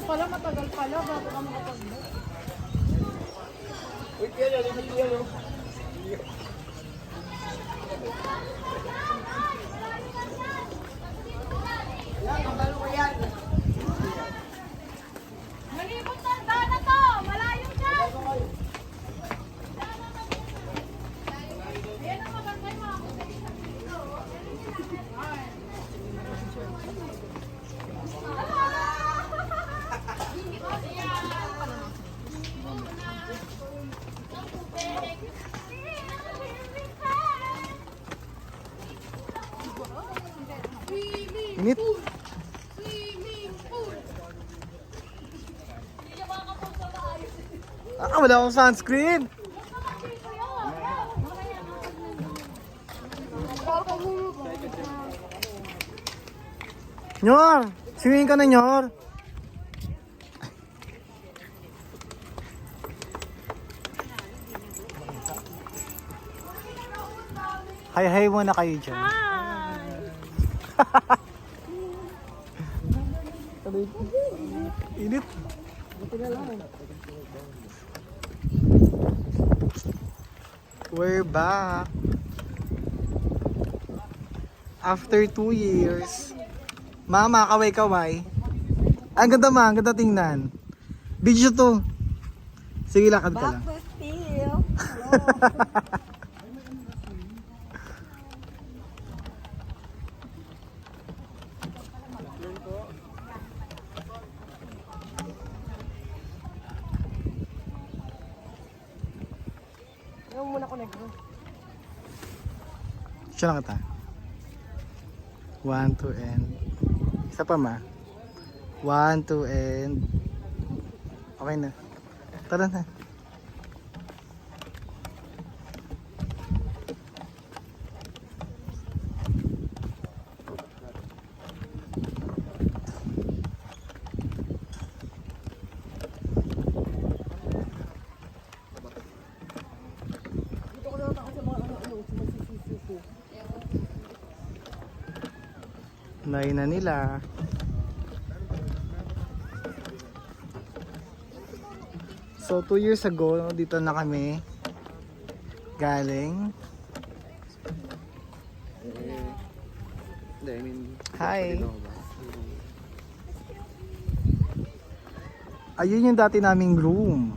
pala, matagal pala bago ka makapag-book. Uy, kaya yan, hindi yan, oh. Yan, magkano ko yan? Malibot na na to! Malayo dyan! Ayan ang maganda yung mga kusa dito. Init. Wala akong sunscreen. Nyor, swimming ka na, Nyor. Hi-hi muna kayo dyan. Init. We're back. After 2 years. Mama, kaway-kaway. Ang ganda ma, ang ganda tingnan. Video to. Sige, lakad ka lang. Back with Phil. Ayaw muna ko negro. Siya lang kita. 1, 2, and... Isa pa ma. 1, 2, and... Okay na. Tara na. Nai na nila. So 2 years ago, dito na kami galing. Hi. Ayun yung dati naming room.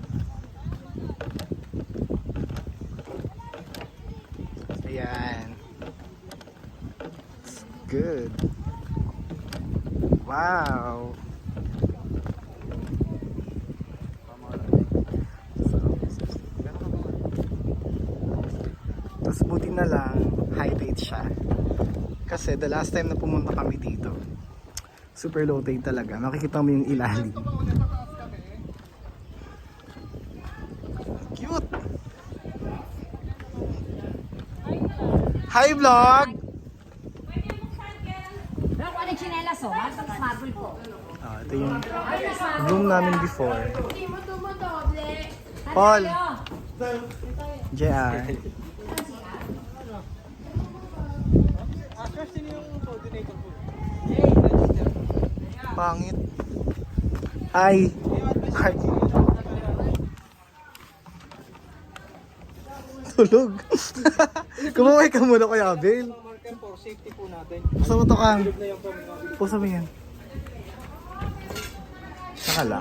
Ayan. It's good. Wow. Tapos buti na lang high tide siya. Kasi the last time na pumunta kami dito, super low tide talaga. Makikita mo yung ilalim. Cute. Hi vlog. Ito yung room namin before. Paul. JR. Pangit. Hi. Hi. Tulog. Kumaway ka muna Kuya Abel. For safety po natin. Pusa mo to Kang. Pusa mo yan. Nakala.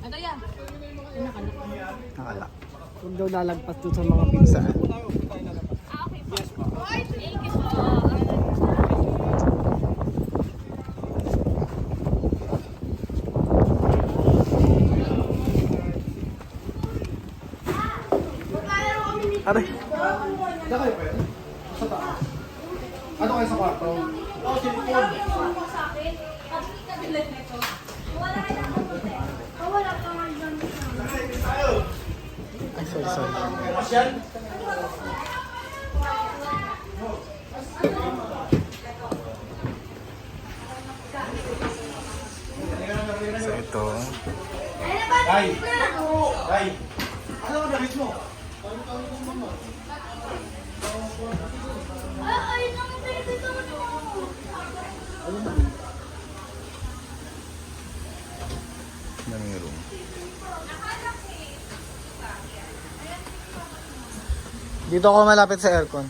Ano yan? Nakala. Huwag daw lalagpas doon sa mga pinsa. Saan? Okay po. Thank you po. Aray. Saan kayo pwede? Sa taas. Ano kayo sa kwarto? Oo, silikon. Ay, sorry. Pasyan? So ito. Ay! Ay! Ano ang gamit mo? Daming room. Dito ako malapit sa aircon.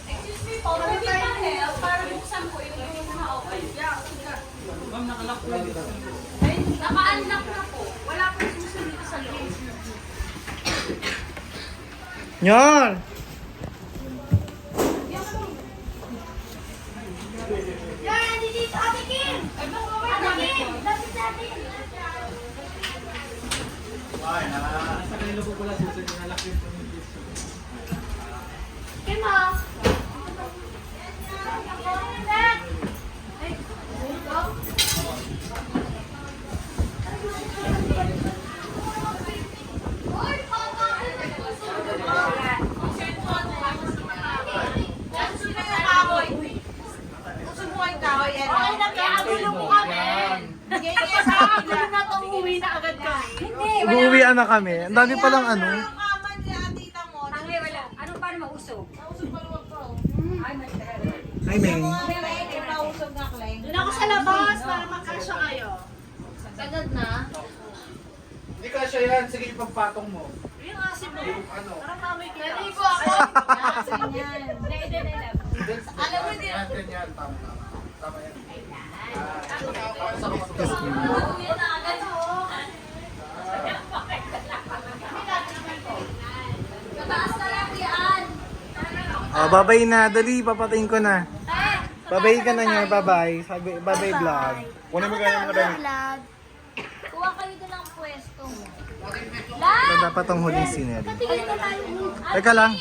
Excuse me po, can we help para buksan ko yung naka-open? Ma'am, nakalock po dito. Ay, naka-unlock na po. Wala po susunod dito sa loob. Yan! Yan, andi dito, Ate Kim! Ate Kim! Lapit natin! Nasa kanila po pala susunod na lock yung pamilya. Kim, ha? Uuwian na kami. Ang dami palang ano. Ano pa na mausog? Ay, Meng. Doon ako sa labas para makasya kayo. Sagad na. Hindi ka siya yan. Sige yung pagpatong mo. Yung asin mo. Yung ano. Parang mamay kita. Narigo ako. Alam mo din. Yan. Tama. Tama yan. Mataas na lang yan. Oh, babay na. Dali, papatayin ko na. Babay ka na niya. Babay. Sabi, babay vlog. Kunin mo kaya mga dami. Kuha kayo doon ang pwesto. Ito dapat ang huling sinel. Tingnan na tayo. Teka lang.